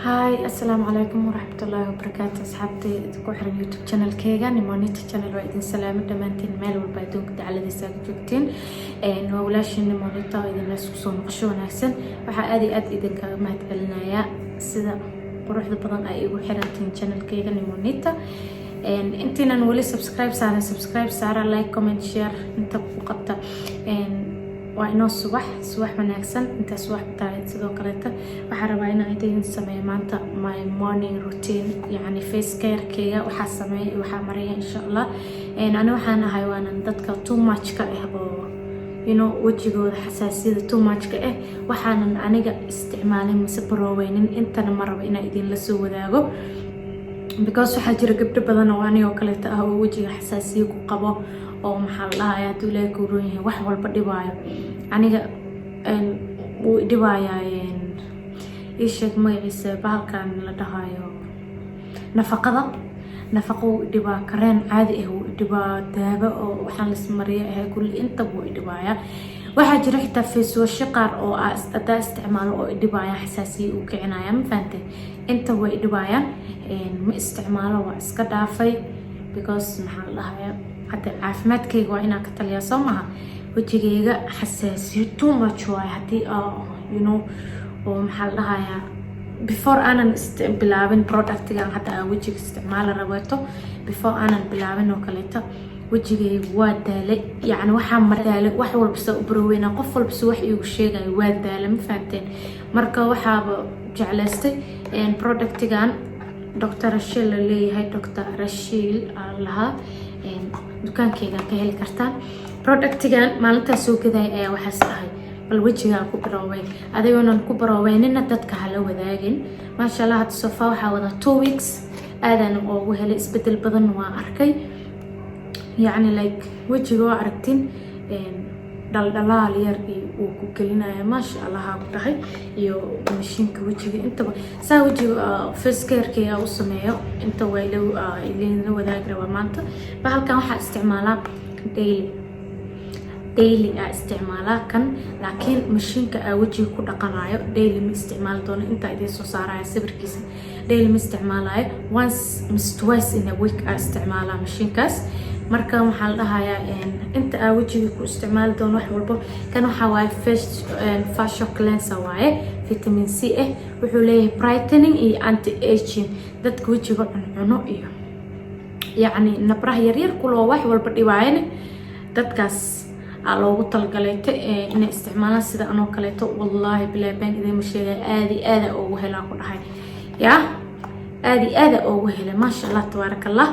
هاي السلام عليكم ورحمة الله وبركاته أصحابتي كوحر اليوتيوب channel كيغا نيمونيتا channel وإذن سلامة دمانتين ميل والبادون كده على ديساق جوجتين وولاشي نيمونيتا إذن ناسوسو نقشو وناكسن وحا آدي إذن كامهد علنايا سيدا قروح البضان أي وحيرانتين channel كيغا نيمونيتا انتنا نولي سبسكرايب سارة لايك كومنت شير انت بقبتا waa inoo subax wanaagsan inta subax tahay sidoo kale waxa rabaa inaan idin sameeyo maanta my morning routine yani face care keega waxa sameeyo waxa maraya insha Allah ana waxaan ahay waanan dadka too much ka oo wajigooda xasaasiyada too much ka waxaanan aniga isticmaalay mise baroweynin intana maraba inaan idin la soo wadaago because waxa jira gabdho badan oo aniga kale oo wajiga xasaasiyo ku qabo oo maxaa la dhahayaa duulay ku roon yahay wax walba dhibaayo aniga uu dhibaayeen isheeg magaciisa bahalkan la dhahayo nafaqo dhibaa kareen caadi ah uu dhibaa daaba oo waxaan la ismariyaa kulli inta uu dhibaaya waxa jira xitaa face wash qaar oo aada isticmaalo oo dhibaaya xasaasiyo uu kicinaya ma fahamtay inta way dhibaayaan ma isticmaalo waa iska dhaafay because maxaa la dhahayaa hadda caafimaadkayga waa inaan ka taliya soo maha wajigayga xasaasiyo too much waay haddii oo maxaa la dhahayaa before aanan bilaabin productigan hadda aan wajiga isticmaala rabeeto before aanan bilaabin oo kaleeto wajigayga waa daalay yani waxaa madaalay wax walba soo baroweyna qof walba soo wax iigu sheegayo waa daalay ma fahamteen marka waxaaba jeclaystay productigan Dr. Rashil leeyahay Dr. Rashil allaha dukaankeyga ka heli kartaan productigan maalinta soo gaday ayaa waxaas ahay bal wajiga ku baroway adeegoon ku baroweynina dadka hala wadaagin ma sha Allah hadda sofa waxa wada 2 weeks aadan oo helay isbedel badan waa arkay yani like wajiga waa aragtin daldalaal yar uu ku gelinaya ma sha Allah ku tahay iyo mashiinka wajiga intaba saa wajiga face care keega u sameeyo inta way la wadaag rabaa maanta bahalkan waxa isticmaalaa daily isticmaalaa kan laakiin mashiinka wajiga ku dhaqanayo daily ma isticmaal doono inta idin soo saaraya sawirkiisa daily ma isticmaalayo twice in a week isticmaalaa mashiinkaas marka waxaa la dhahayaa inta wajiga ku isticmaal doono wax walba kan waxa waaye facial cleanser waaye vitamin C wuxuu leeyahay brightening iyo anti aging dadka wajiga cuno iyo yani nabraha yaryar kuloo wax walba dhibaayeen dadkaas loogu talgalay inay isticmaalaan sida anoo kaleeto wallahi bilaabaan idin ma sheegay aad ugu helaan ku dhahay aad ugu helay ma sha Allah tabarakallah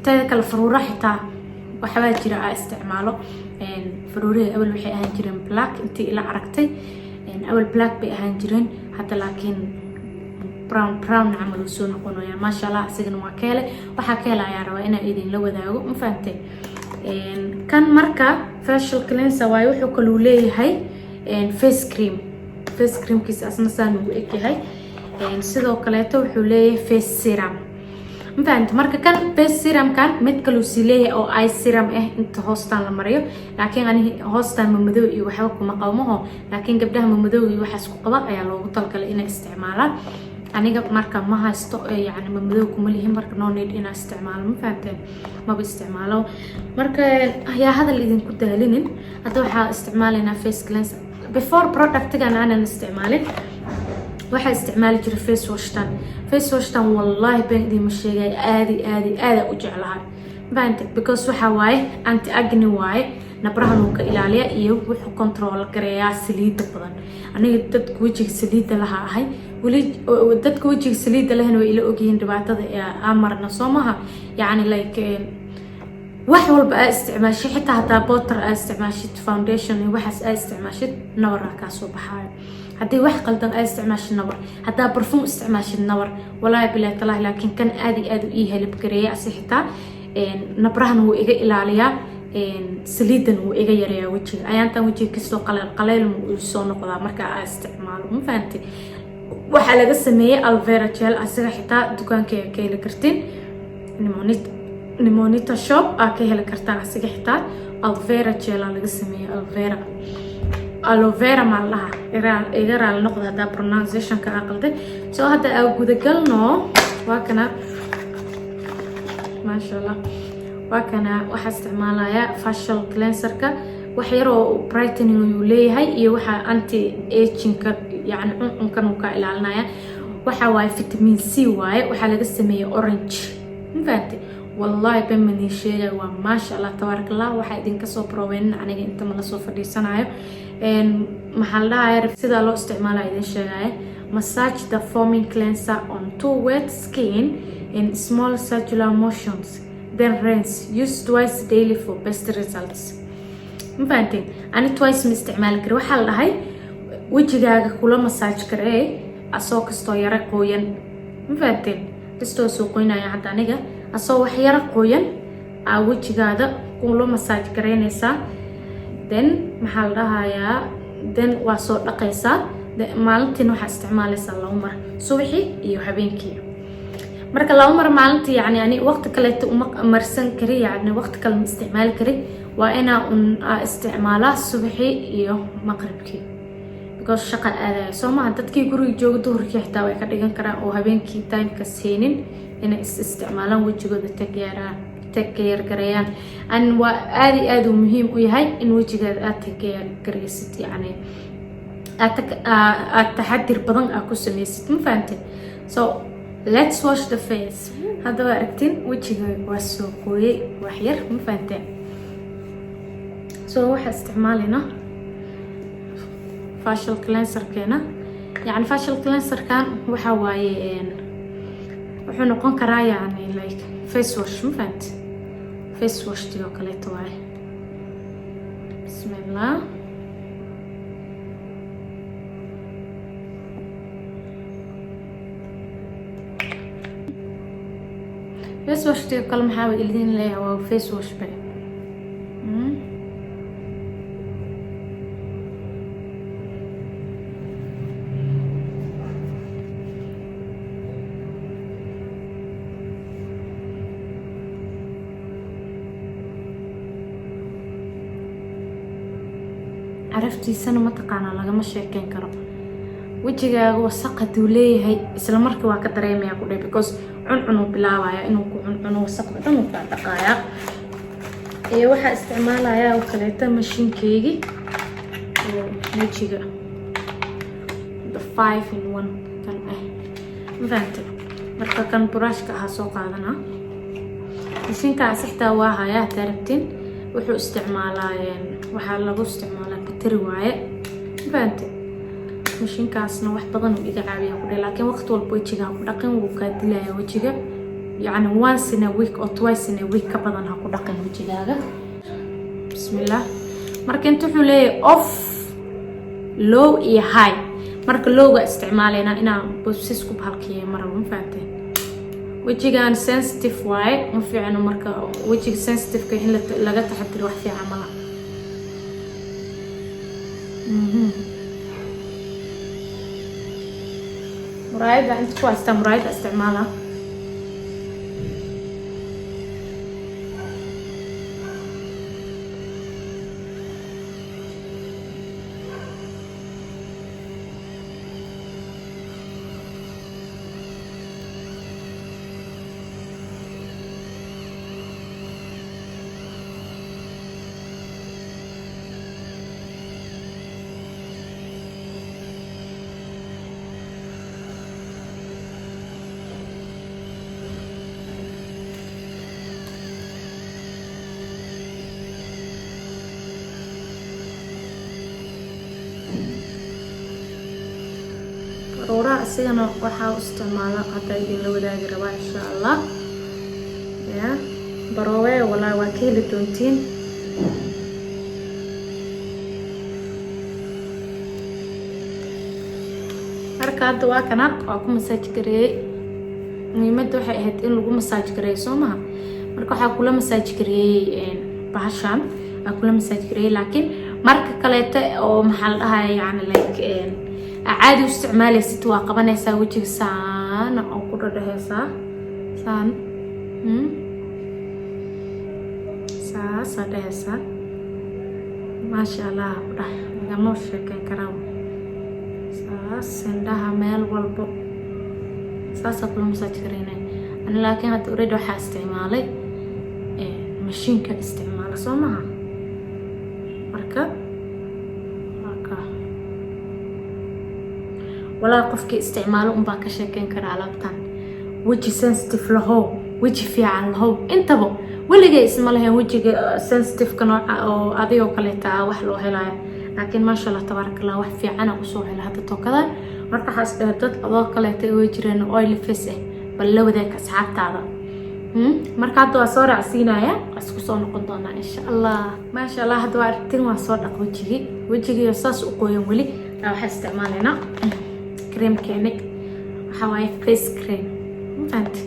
tada kala faruura xitaa waxba jira isticmaalo faruuraha awal waxay ahaan jireen black intii ila aragtay awal black bay ahaan jireen hadda laakiin brown amal soo noqonaya ma sha Allah asigana waa keele waxa keela ayaa rabaa inaan idin la wadaago ma fahamtay kan marka facial cleanser waayo wuxuu kaloo leeyahay face cream kiisa asna saan ugu ekyahay sidoo kale wuxuu leeyahay face serum مفهمت marka kan face serum kan mid kale uu sileeyahay oo eye serum inta hoostan la mariyo laakiin ani hoostan ma madow iyo waxba kuma qawmaho laakiin gabdhaha ma madow iyo waxa isku qaba ayaa loogu talgalay inay isticmaalaan aniga marka ma haysto yani ma madow kuma lihin marka no need inaan isticmaalo ma fahamteen ma isticmaalo marka ayaa hadal idin ku daalinin hadda waxa isticmaalayna face cleanser before productigan aanan isticmaalin waxa isticmaali jiray face washtan wallahi baan idin sheegay aad u jeclahay baanta because waxa waaye anti acne waaye nabraha uu ka ilaaliya iyo wuxuu control gareeyaa saliida badan aniga dadku wajiga saliida laha ahay wali dadku wajiga saliida lahana way ila ogyihiin dhibaatada amarna Soomaha yani like wax walba isticmaashay xitaa hada butter isticmaashay foundation waxaas isticmaashay nawra ka soo baxay haddii wax qaldan isticmaashay nawr hadaa perfume isticmaashay nawr wallahi billahi taala laakiin kan aad u helib gareeya asixta nabrahan uu iga ilaaliya saliidan uu iga yareeyaa wajiga ayaantan wajiga kasoo qaleel uu soo noqdaa marka aan isticmaalo ma fahamtay waxa laga sameeyay aloe vera gel asiga xitaa dukaankayga ka heli kartiin Nimonita shop ka heli kartaan asiga xitaa aloe vera gel laga sameeyay aloe vera aloe vera ma laha iga noqdo hada pronunciation ka aqalday soo hada aan guda galno waa kana ma sha Allah waa kana waxa isticmaalaya facial cleanser ka wax yar oo brightening uu leeyahay iyo waxa anti aging ka yani unkan uu ka ilaalinaya waxa waay vitamin C waaye waxa laga sameeyay orange infaanti wallahi bamani sheegay waa ma sha Allah tabarakallah waxa idin ka soo proven aniga inta ma la soo fadhiisanayo maxal dhaayr sida loo isticmaalayo idin sheegay massage the foaming cleanser on two wet skin in small circular motions then rinse use twice daily for best results infaanti ani twice ma isticmaal karo waxa la dhahay wajigaaga kula massage karee asoo kasto yara qoyan infaanti kasto soo qoynaya hadda aniga asoo wax yara qoyan wajigaada kula massage kareynaysa then maxal dhahayaa then waa soo dhaqaysaa maalintii waxa isticmaalaysaa laba mar subaxii iyo habeenkii marka laba mar maalintii yani ani waqti kale uma marsan kari yani waqti kale ma isticmaal kari waa ina isticmaala subaxii iyo maqribkii because shaqa aadaya soo ma dadkii guriga jooga duhurkii xitaa way ka dhigan karaan oo habeenkii time ka seenin inay isticmaalaan wajigooda تغير كريان أن وآدي مهم ويهاي إن وجهك تغير كريست يعني التحضير بدن أكو سميست مفهمتين so let's wash the face هذا وقتين وجهك وسوقي وحير مفهمتين so واحد استعمالنا facial cleanser كنا يعني facial cleanser كان وحواي wuxuu noqon karaa yani like face wash mafahant face wash tiyo kale tahay bismillah face wash tiyo kale maxaa idin leeyahay waa face wash ba عرفتيسana ma taqaana laga ma sheekeen karo wajigaaga wasaqad uu leeyahay isla markii waa ka dareemaya ku dhay because cuncun uu bilaabaya inuu ku cuncun wasaqda dhan uu ka dhaqaaya waxa isticmaalaya oo kaleeta mashiinkeegi wajiga the 5 in 1 kan mafahante marka kan brushka aha soo qaadana mashiinka saxta waa haya tarabtin wuxuu isticmaalayeen waxa lagu isticmaalaa battery waaye faante mashiinkaasna wax badan uu iga caawiyaa ku dhay laakiin waqti walba wajiga ku dhaqan uu ka dilaya wajiga yani once in a week or twice in a week ka badan ha ku dhaqan wajigaaga bismillah marka inta wuxuu leeyahay off low iyo high marka lowga isticmaalayna inaan boosas ku halkiyo maraba faante wajigaan sensitive waaye ma fiicno marka wajiga sensitive ka in laga taxadiro wax fiican ma laha muraayada inta ku haysta muraayada isticmaala روراء سينا وحاو استعمالا حتى يدين لو داقي ربا إن شاء الله يا بروي ولا وكيل التونتين هركاد واكنا وكو مساج كري مهمة waxay ahayd in lagu massage gareeyo Soomaha marka waxa kula massage gareeyay bahashan kula massage gareeyay laakiin marka kaleeta oo maxal dhahay yani like عادي استعمالي ست واقبنا يساوي وجه سان أو كره هسا سان سا هسا ما شاء الله lagama sheekeyn karaa saas indhaha meel walbo saasa kula masaaj gareynaya ani laakiin hadda already waxaa isticmaalay mashiinka isticmaala soo maha marka walaa qofkii isticmaalo unbaa ka sheekeyn kara alaabtan weji sensitive lahow weji fiican lahow intaba weligay isma lahayn wejiga sensitive-ka nooca oo adigoo kaleeta wax loo helayo laakiin maasha allah tabarakallah wax fiican aan usoo helay hadda tokadan marka waxaa isdhahay dad adoo kaleeta way jireen oily face bal la wadaag asxaabtaada marka hadda waa soo raacsiinaya isku soo noqon doonaa insha allah maasha allah hadda waa aragtin waa soo dhaq wejigii saas u qoyan weli waxaa isticmaalaynaa cream keeni waxa waaye face cream maanta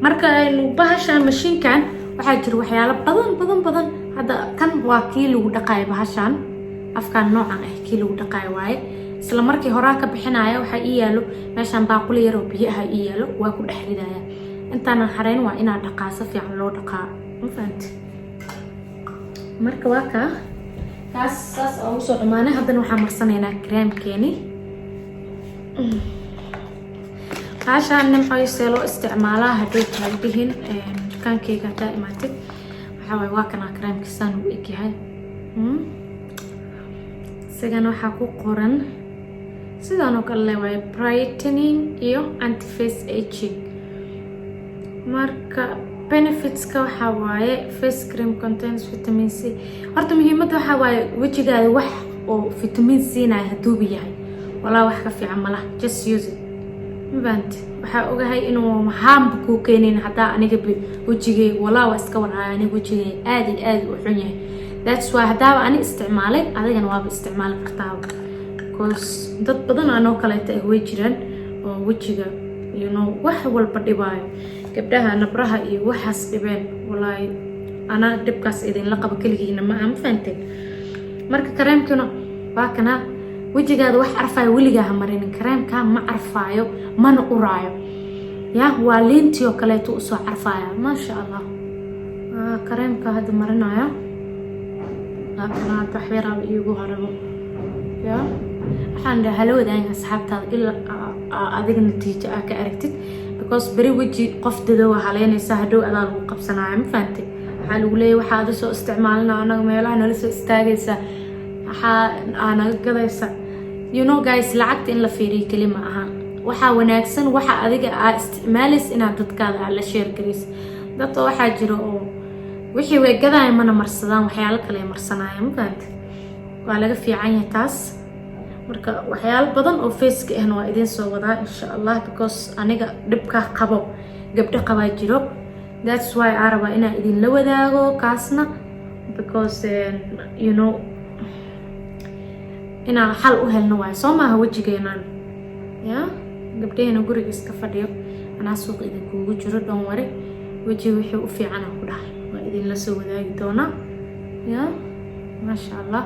marka aynu bahashaan mashiinkan waxaa jira waxyaalo badan hadda kan waa kii lagu dhaqayo bahashaan afkaan noocan ah kii lagu dhaqayo waaye isla markii horaa ka bixinaya waxaa ii yaalo meeshaan baaquli yar oo biyaha ii yaalo waa ku dhex ridaya intaanan xareyn waa inaa dhaqaa si fiican loo dhaqaa mafahanti marka waa kaas saas oo usoo dhamaanay haddana waxaa marsanaynaa creamkeeni bahashaan nimcoysee loo isticmaalaa hadhow taagdihin dukaankeyga haddaa imaatid waxaa waaye waa kanaa creamkiisaan u egyahay isagana waxaa ku qoran sidaan oo kale waaye brightening iyo anti-face aging marka benefitska waxaa waaye face cream contains vitamin C horta muhiimadda waxaa waaye wejigaada wax oo vitamin C na haduuba yahay walaa wax ka fiican malaha just use it mabaanti waxaa ogahay inuu haamba kuu keenin haddaa aniga wejigay walaa waa iska warhaya aniga wejigay aad iyo aad u xun yahay that's why haddaaba ani isticmaalay adigana waaba isticmaali kartaaba because dad badan anoo kaleeta ah way jiraan oo wejiga wax walba dhibaayo gabdhaha nabraha iyo waxaas dhibeen walaahi ana dhibkaas idinla qabo keligiina ma aha ma fahanteen marka kareemkana waa kana wejigaada wax carfaayo weligaa ha marinin kareemka ma carfaayo mana uraayo ya waa liintii oo kaleeto usoo carfaaya maasha allah kareemka hadda marinaya laakiin hadda waxyaraaba iigu harabo ya waxaan dhaha hala wadaagin asxaabtaada ilaa adiga natiijo ka aragtid because beri weji qof dadow haleynaysa hadhow adaa lagu qabsanaayo ma fahantay waxaa lagu leeyahay waxaa ada soo isticmaalina anaga meelaha nala soo istaagaysa waxaa naga gadaysa guys lacagta in la fiiriyo keli ma aha waxaa wanaagsan waxa adiga isticmaalaysa inaad dadkaada la share garaysa dadka waxaa jira oo wixii way gadaan mana marsadaan waxyaalo kale marsanaya ma fahantay waa laga fiican yahay taas marka waxyaalo badan oo face-ka ahna waa idin soo wadaa insha allah because aniga dhibka qabo gabdho qabaa jiro that's why aan rabaa inaan idin la wadaago kaasna because inaan xal u helno waayo soo maaha wejigeenaan ya gabdhaheena guriga iska fadhiyo anaa suuq idinkuugu jiro dhoon wari wejiga wixii u fiicanaa ku dhahay waa idinla soo wadaagi doonaa ya maasha allah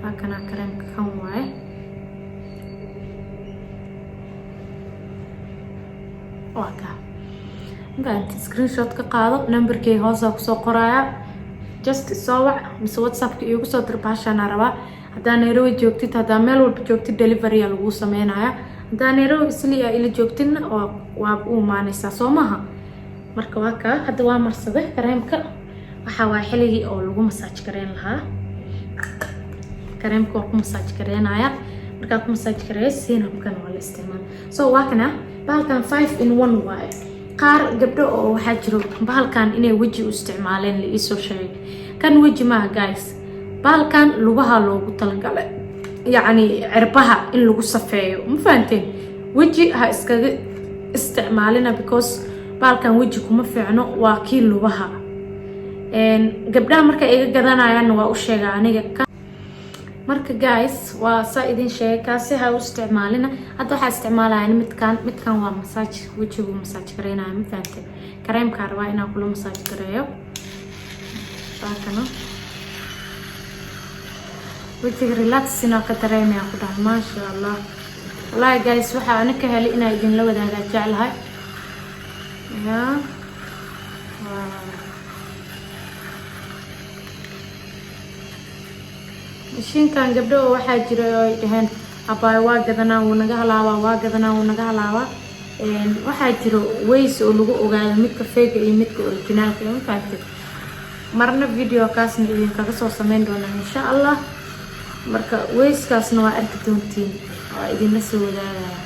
waa kanaa kareemka kan waaye waa kaa inta screenshot ka qaado numberkay hoosaa kusoo qoraya just soo wac mise whatsappka iigu soo dir bahashaana rabaa haddaa Nairobi joogtid haddaa meel walba joogtid delivery aa lagu sameynaya haddaa Nairobi isli aa ila joogtidna waa u imaanaysaa soo maaha marka waa kaa hadda waa marsaday kareemka waxaa waa xilligii oo lagu masaaj gareyn lahaa kareemka waa ku masaaj gareynaya markaa ku masaaj gareysiin habkan waa la isticmaal so waa kana bahalkan 5 in 1 waaye qaar gabdho oo waxaa jiro bahalkan inay weji u isticmaaleen la isoo sheegay kan weji maaha guys bahalkan lugaha loogu talagalay yacni cirbaha in lagu safeeyo ma fahanteen weji ha iskaga isticmaalina because bahalkan weji kuma fiicno waa kii lugaha gabdhaha marka iga gadanayaan waa u sheegaa aniga marka guys waa saa idin sheegay kaasi ha u isticmaalina hadda waxaa isticmaalaya midkan waa masaaj wejigu masaaj gareynaya ma fahanteen kareemkaa rabaa inaan kula masaaj gareeyo baakana wejiga relaxina ka dareemaya ku dhahay maasha allah wallaahi guys waxaa ana ka helay inaan idinla wadaagaa jeclahay ya mishiinkan gabdho waxaa jira ay dhaheen abaay waa gadanaa wuu naga halaabaa waxaa jiro ways oo lagu ogaado midka fake iyo midka originalka ma fahamtid marna video kaasna idinkaga soo sameyn doonaa insha Allah marka wayskaasna waa arki doontiin waa idinla soo wadaagaya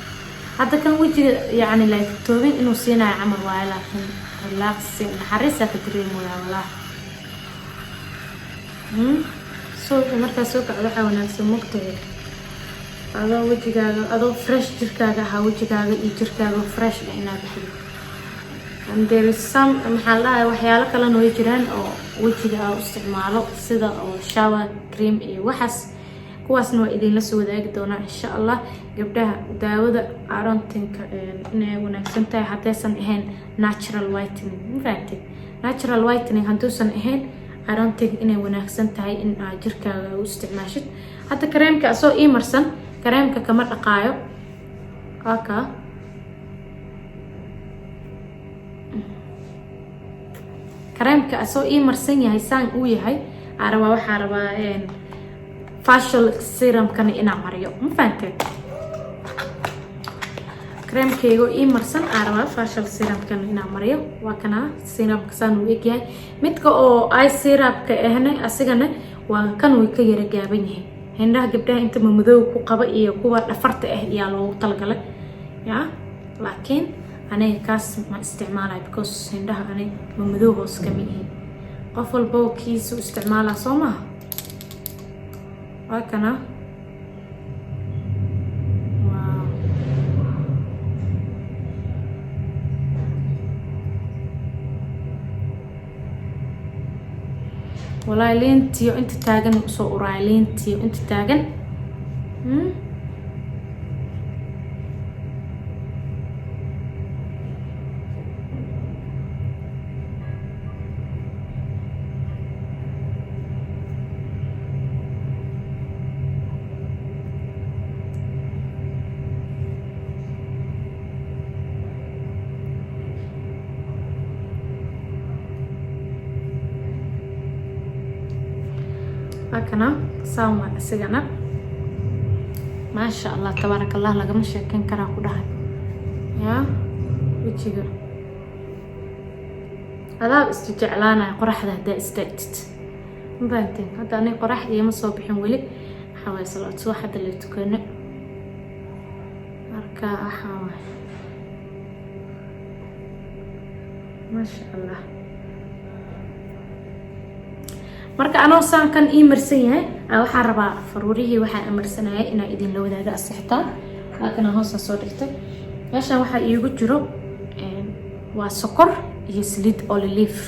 hadda kan wajiga yacni like toobin inuu siinayo camal waayo laakiin relax naxariisa ka dareemaya walaa soo markaa soo kacdo waxaa wanaagsan mugtahay adoo wajigaaga adoo fresh jirkaaga ahaa wajigaaga iyo jirkaaga fresh inaad bixido and there is some maxaa la dhahay waxyaalo kalena way jiraan oo wajiga aa u isticmaalo sida oo shower cream iyo waxaas kuwaasna waa idinla soo wadaagi doonaa insha Allah gabdhaha daawada I don't think inay wanaagsan tahay haddaysan ahayn natural whitening mafahamtay natural whitening hadduusan ahayn I don't think inay wanaagsan tahay in aad jirkaaga u isticmaashid hadda kareemka asoo ii marsan kareemka kama dhaqaayo aka kareemka asoo ii marsan yahay saan uu yahay waxaa rabaa facial serum kan ina mariyo ma fahanteen kareemkayga ii marsan facial serum kan ina mariyo waa kana serum ka saan uu egyahay midka oo eye serum ka ahna asigana waa kan uu ka yara gaaban yahay hindhaha gabdhaha inta madow ku qaba iyo kuwa dhafarta ah ayaa loogu talagalay ya laakiin aniga kaas ma isticmaalay because hindhaha aniga madow hoos ka mid yihiin qof walba oo kiisu isticmaala soo maaha waa kana والله لينتيو انت تاجن صورة لينتيو انت تاجن هكذا ساوما سجنا ما شاء الله تبارك الله لقى مش كان كرا كلها يا وجهه هذا استجعلانا قرح ده استجت مبانتين هذا أنا قرح يوم الصبح ولي حوالي صلاة واحد اللي تكون أركا حوالي ما شاء الله marka anoo saan kan ii marsan yahay waxaan rabaa faruurihii waxaan amarsanayay inaa idin la wadaago asixtaan laakiin hoosa soo dhigtay meeshan waxa iigu jiro waa sokor iyo saliid olive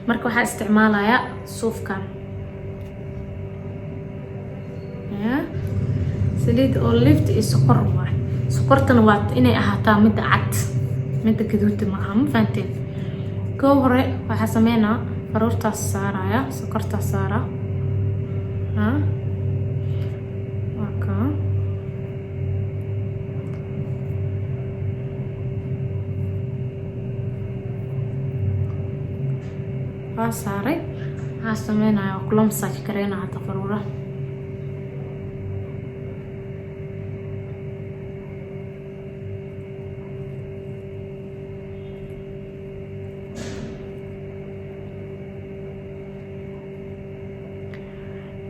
marka waxaa isticmaalayaa suufkan saliid olive iyo sokor waa sokortana waa inay ahaataa mid cad mid gaduud ma aha ma fahanteen koo hore waxaa sameynaa faruurta saaraya sokorta saara waka waa saaray waxaa sameynaya kula masaaj kareyna hada faruura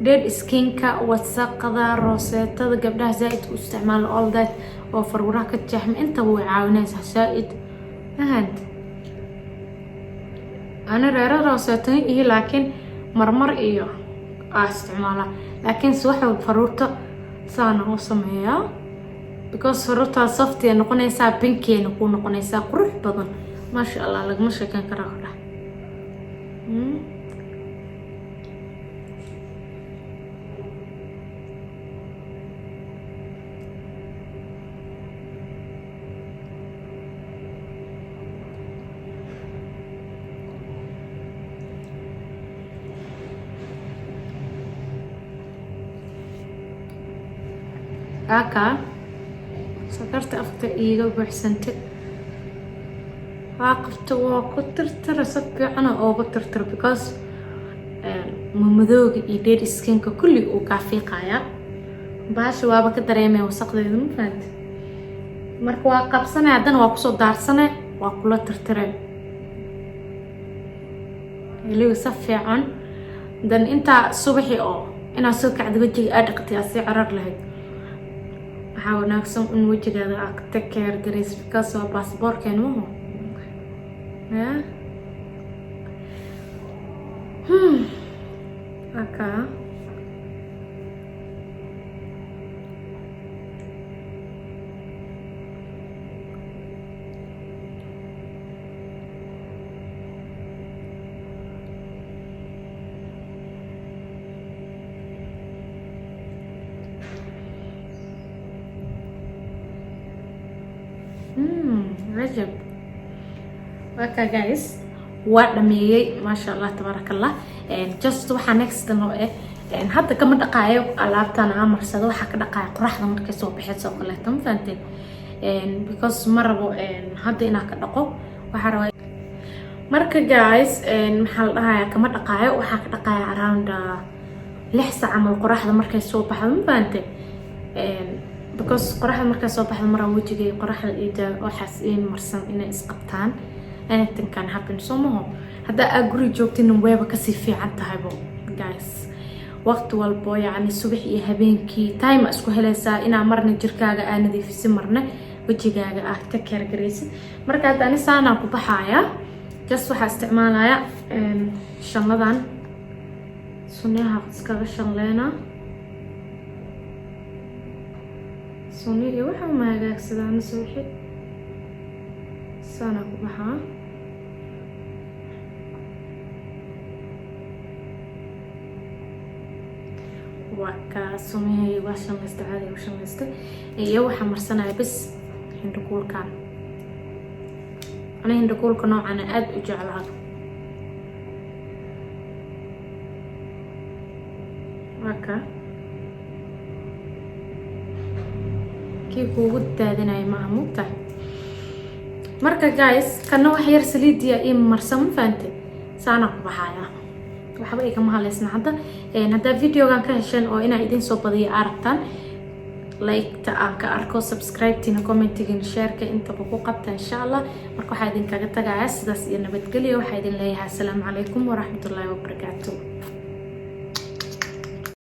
dead skinka wasaqada rosetada gabdhaha zaaid u isticmaalo all that oo faruuraha ka jeexma inta way caawinaysaa zaaid ahad ana reero roseetay iyo laakiin marmar iyo isticmaala laakiin waxa faruurta saana oo sameeyaa because faruurta soft ay noqonaysaa pinkeena ku noqonaysaa qurux badan ma sha Allah lagama sheekan karaa qodha aka sakarta afta iiga buuxsantay waa qabto waa ku tirtira si fiican oo ugu tirtira because madowga iyo dead skinka kulli uu ka fiiqaya baasha waaba ka dareemay wasaqdeedu ma fahanti marka waa qabsanay haddana waa kusoo daarsanay waa kula tirtiray ilaa si fiican dan inta subaxii oo ina soo kacdo wajiga aad dhaqtay asii carar lahayd waxa wanaagsan in wajigaada aad take care gareys because waa passportkeenu okay rajab okay guys waa dhameeyay ma sha Allah tabarakallah just waxa next noo hadda kama dhaqaayo alaabtan aan marsado waxa ka dhaqaay qoraxda markay soo baxayso qaleeto ma fahanteen because marabo hadda ina ka dhaqo waxa rabay marka guys maxaa la dhahayaa kama dhaqaayo waxa ka dhaqaay around 6 saac ama qoraxda markay soo baxdo ma fahanteen because qoraxda markay soo baxdo mar wajigay qoraxda ida waxaas marsan inay isqabtaan anything can happen so mo hada agri joogtin weeba ka si fiican tahay bo guys waqti walbo yaani subax iyo habeenkii time isku helaysaa ina marna jirkaaga aan nadiifisi marna wajigaaga aad ka kargareysid marka hada ani saana ku baxaya just waxa isticmaalaya shanladan sunnaha iskaga shanleena sunniga waxa ma hagaagsadaan subaxi saana ku baxaa waka sunniga waa shanlaysta caadi u shanlaysta iyo waxa marsanaya bas hindkulkan ana hindkulka noocan aad u jeclahay waka kugu daadinay maamuuta marka guys kana wax yar saliidiya in marsan faante saana ku baxaya waxba ay kama haleysna hadda videogan ka hesheen oo ina idin soo badiyo aragtaan like ta aan ka arko subscribe tina commenting share ka inta ku qabta insha Allah marka waxa idin kaga tagayaa sidaas iyo nabadgelyo waxa idin leeyahay assalaamu calaykum wa rahmatullaahi wa barakaatuh